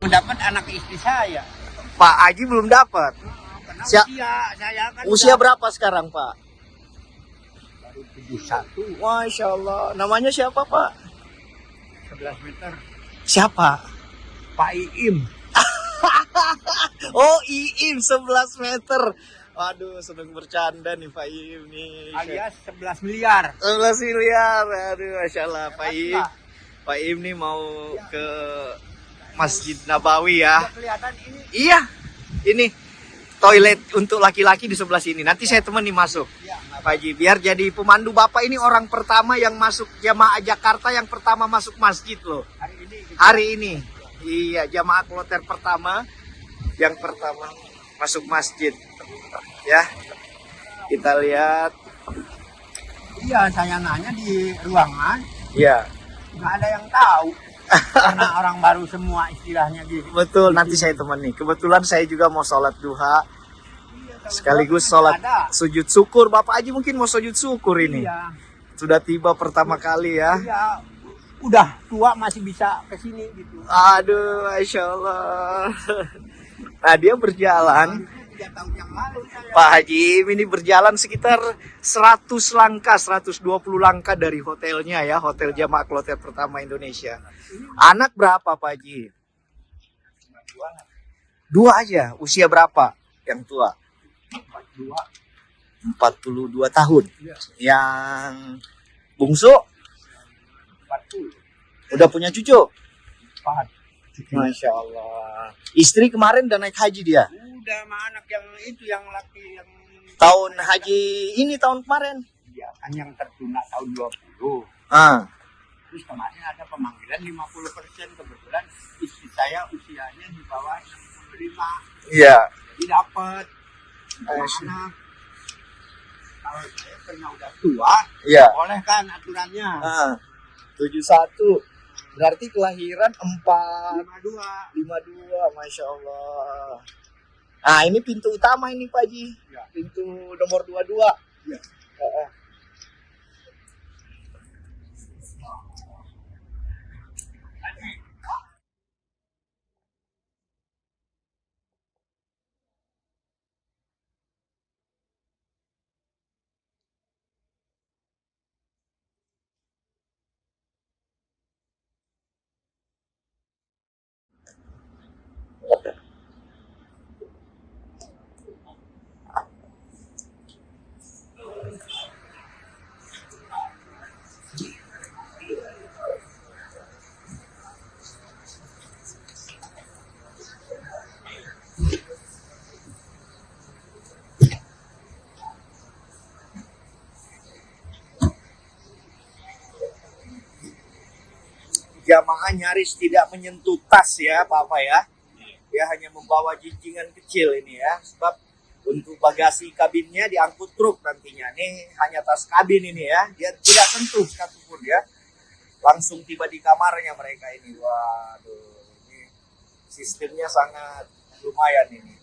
Mendapat anak istri saya. Pak Haji belum dapat. Karena Sia- saya kan Usia berapa sekarang, Pak? baru 71, Masya Allah. Namanya siapa, Pak? 11 meter. Siapa? Pak Iim. Oh, Iim 11 meter. Waduh, sedang bercanda nih Pak Iim nih. Alias 11 miliar. 11 miliar. Aduh, Masya Allah, Pak Iim. Enggak. Pak Iim nih mau ke Masjid Nabawi ya. Udah kelihatan ini. Iya, ini toilet untuk laki-laki di sebelah sini. Nanti saya temani masuk. Ya, Pak Haji, biar jadi pemandu Bapak ini orang pertama yang masuk jamaah Jakarta yang pertama masuk masjid loh. hari ini. Hari ini. Iya, jamaah kloter pertama yang pertama masuk masjid. Ya. Kita lihat. Iya, saya nanya di ruangan, Iya. nggak ada yang tahu. Karena orang baru semua istilahnya gitu. Betul, nanti saya temani. Kebetulan saya juga mau sholat duha. Sekaligus sholat sujud syukur. Bapak Haji mungkin mau sujud syukur ini. Iya, Sudah tiba pertama kali ya. iya. Udah tua masih bisa ke sini gitu. Aduh, Masya Allah. Nah, dia berjalan. 3 tahun yang lalu saya. Pak Haji ini berjalan sekitar 100 langkah, 120 langkah dari hotelnya ya. Hotel Jamaah Kloter pertama Indonesia. Anak berapa Pak Haji? 2 aja. Usia berapa yang tua? 42. 42 tahun. Iya. Yang bungsu 40. udah punya cucu? 4. Masya Allah. Istri kemarin udah naik haji dia? Udah sama anak yang itu yang laki yang Tahun haji ini tahun kemarin? ya, kan yang tertunda tahun 20. Ah, Terus kemarin ada pemanggilan 50%, kebetulan istri saya usianya di bawah 65. iya. Jadi dapat anak. Kalau saya karena udah tua, Iya. boleh kan aturannya. Ah, 71. Berarti kelahiran 452. 52. Masya Allah. Nah, ini pintu utama ini Pak Haji. Ya. Pintu nomor 22. Ya. Heeh. Jamaah nyaris tidak menyentuh tas ya Bapak ya. Dia hanya membawa jinjingan kecil ini ya. Sebab untuk bagasi kabinnya diangkut truk nantinya. Nih hanya tas kabin ini ya. Dia tidak sentuh satupun ya. Langsung tiba di kamarnya mereka ini. Waduh, ini sistemnya sangat lumayan ini.